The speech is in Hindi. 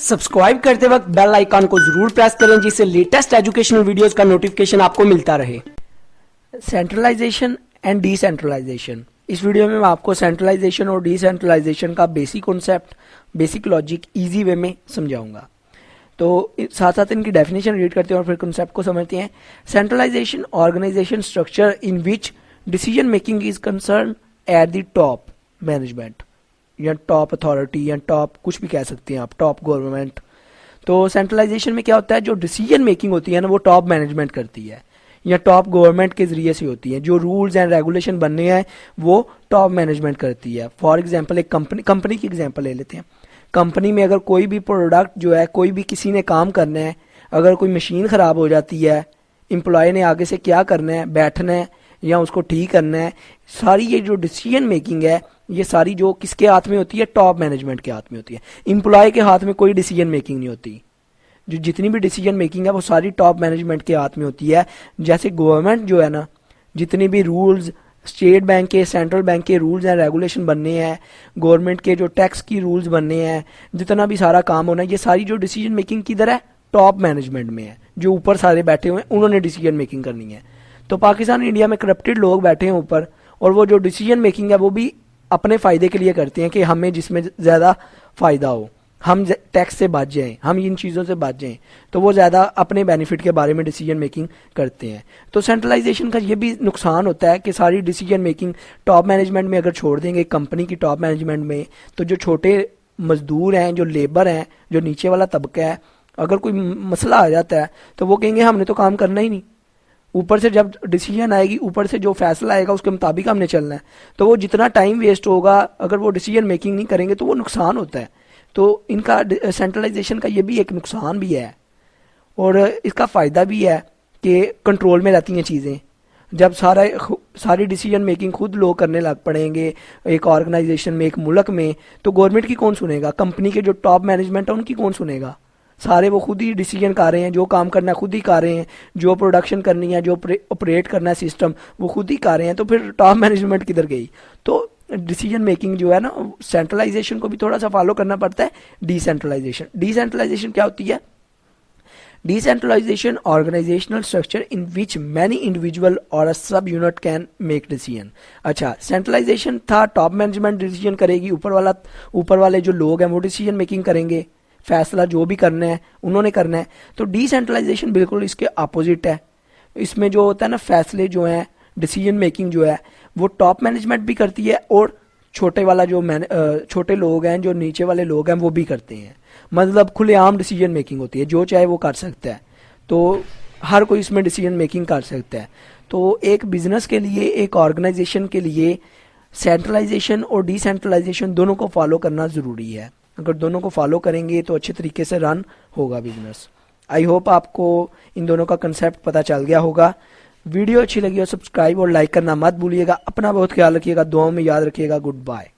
सब्सक्राइब करते वक्त बेल आइकॉन को जरूर प्रेस करें जिससे लेटेस्ट एजुकेशनल वीडियोस का नोटिफिकेशन आपको मिलता रहे। सेंट्रलाइजेशन एंड डिसेंट्रलाइजेशन, इस वीडियो में मैं आपको सेंट्रलाइजेशन और डिसेंट्रलाइजेशन का basic concept, basic logic easy way में समझाऊंगा। तो साथ साथ इनकी डेफिनेशन रीड करते हैं और फिर कॉन्सेप्ट को समझते हैं। Centralization organization structure in which decision making is concern at the top management या टॉप अथॉरिटी या टॉप कुछ भी कह सकते हैं आप, टॉप गवर्नमेंट। तो सेंट्रलाइजेशन में क्या होता है, जो डिसीजन मेकिंग होती है ना वो टॉप मैनेजमेंट करती है या टॉप गवर्नमेंट के जरिए से होती है। जो रूल्स एंड रेगुलेशन बनने हैं वो टॉप मैनेजमेंट करती है। फॉर एग्जांपल एक कंपनी की एग्जांपल ले लेते हैं। कंपनी में अगर कोई भी प्रोडक्ट जो है, कोई भी किसी ने काम करना है, अगर कोई मशीन ख़राब हो जाती है, एम्प्लॉय ने आगे से क्या करना है, बैठना है या उसको ठीक करना है, सारी ये जो डिसीजन मेकिंग है ये सारी जो किसके हाथ में होती है, टॉप मैनेजमेंट के हाथ में होती है। एम्प्लॉय के हाथ में कोई डिसीजन मेकिंग नहीं होती। जो जितनी भी डिसीजन मेकिंग है वो सारी टॉप मैनेजमेंट के हाथ में होती है। जैसे गवर्नमेंट जो है ना, जितनी भी रूल्स, स्टेट बैंक के, सेंट्रल बैंक के रूल्स एंड रेगुलेशन बनने हैं, गवर्नमेंट के जो टैक्स की रूल्स बनने हैं, जितना भी सारा काम होना है, ये सारी जो डिसीजन मेकिंग किधर है, टॉप मैनेजमेंट में है। जो ऊपर सारे बैठे हुए हैं उन्होंने डिसीजन मेकिंग करनी है। तो पाकिस्तान इंडिया में करप्टेड लोग बैठे हैं ऊपर, और वो जो डिसीजन मेकिंग है वो भी अपने फ़ायदे के लिए करते हैं कि हमें जिसमें ज़्यादा फ़ायदा हो, हम टैक्स से बच जाएं, हम इन चीज़ों से बच जाएं, तो वो ज़्यादा अपने बेनिफिट के बारे में डिसीजन मेकिंग करते हैं। तो सेंट्रलाइजेशन का ये भी नुकसान होता है कि सारी डिसीजन मेकिंग टॉप मैनेजमेंट में अगर छोड़ देंगे, कंपनी की टॉप मैनेजमेंट में, तो जो छोटे मजदूर हैं, जो लेबर हैं, जो नीचे वाला तबका है, अगर कोई मसला आ जाता है तो वो कहेंगे हमने तो काम करना ही नहीं। ऊपर से जब डिसीजन आएगी, ऊपर से जो फैसला आएगा उसके मुताबिक हमने चलना है, तो वो जितना टाइम वेस्ट होगा अगर वो डिसीजन मेकिंग नहीं करेंगे तो वो नुकसान होता है। तो इनका सेंट्रलाइजेशन का ये भी एक नुकसान भी है और इसका फ़ायदा भी है कि कंट्रोल में रहती हैं चीज़ें। जब सारी डिसीजन मेकिंग खुद लोग करने लग पड़ेंगे एक ऑर्गेनाइजेशन में, एक मुल्क में, तो गवर्नमेंट की कौन सुनेगा? कंपनी के जो टॉप मैनेजमेंट है उनकी कौन सुनेगा? सारे वो खुद ही डिसीजन कर रहे हैं, जो काम करना है खुद ही कर रहे हैं, जो प्रोडक्शन करनी है, जो ऑपरेट करना है सिस्टम, वो खुद ही कर रहे हैं। तो फिर टॉप मैनेजमेंट किधर गई? तो डिसीजन मेकिंग जो है ना, सेंट्रलाइजेशन को भी थोड़ा सा फॉलो करना पड़ता है। डिसेंट्रलाइजेशन क्या होती है? Decentralization organizational structure in which many individual और a sub unit can make decision. अच्छा, सेंट्रलाइजेशन था टॉप मैनेजमेंट डिसीजन करेगी, ऊपर वाले जो लोग हैं वो डिसीजन मेकिंग करेंगे, फैसला जो भी करना है उन्होंने करना है। तो डिसेंट्रलाइजेशन बिल्कुल इसके अपोजिट है। इसमें जो होता है ना, फैसले जो हैं, डिसीजन मेकिंग जो है वो टॉप मैनेजमेंट भी करती है और छोटे वाला जो छोटे लोग हैं, जो नीचे वाले लोग हैं वो भी करते हैं। मतलब खुलेआम डिसीजन मेकिंग होती है, जो चाहे वो कर सकता है। तो हर कोई इसमें डिसीजन मेकिंग कर सकता है। तो एक बिजनेस के लिए, एक ऑर्गेनाइजेशन के लिए सेंट्रलाइजेशन और डिसेंट्रलाइजेशन दोनों को फॉलो करना ज़रूरी है। अगर दोनों को फॉलो करेंगे तो अच्छे तरीके से रन होगा बिजनेस। आई होप आपको इन दोनों का कंसेप्ट पता चल गया होगा। वीडियो अच्छी लगी हो सब्सक्राइब और लाइक करना मत भूलिएगा। अपना बहुत ख्याल रखिएगा, दुआओं में याद रखिएगा। Good bye.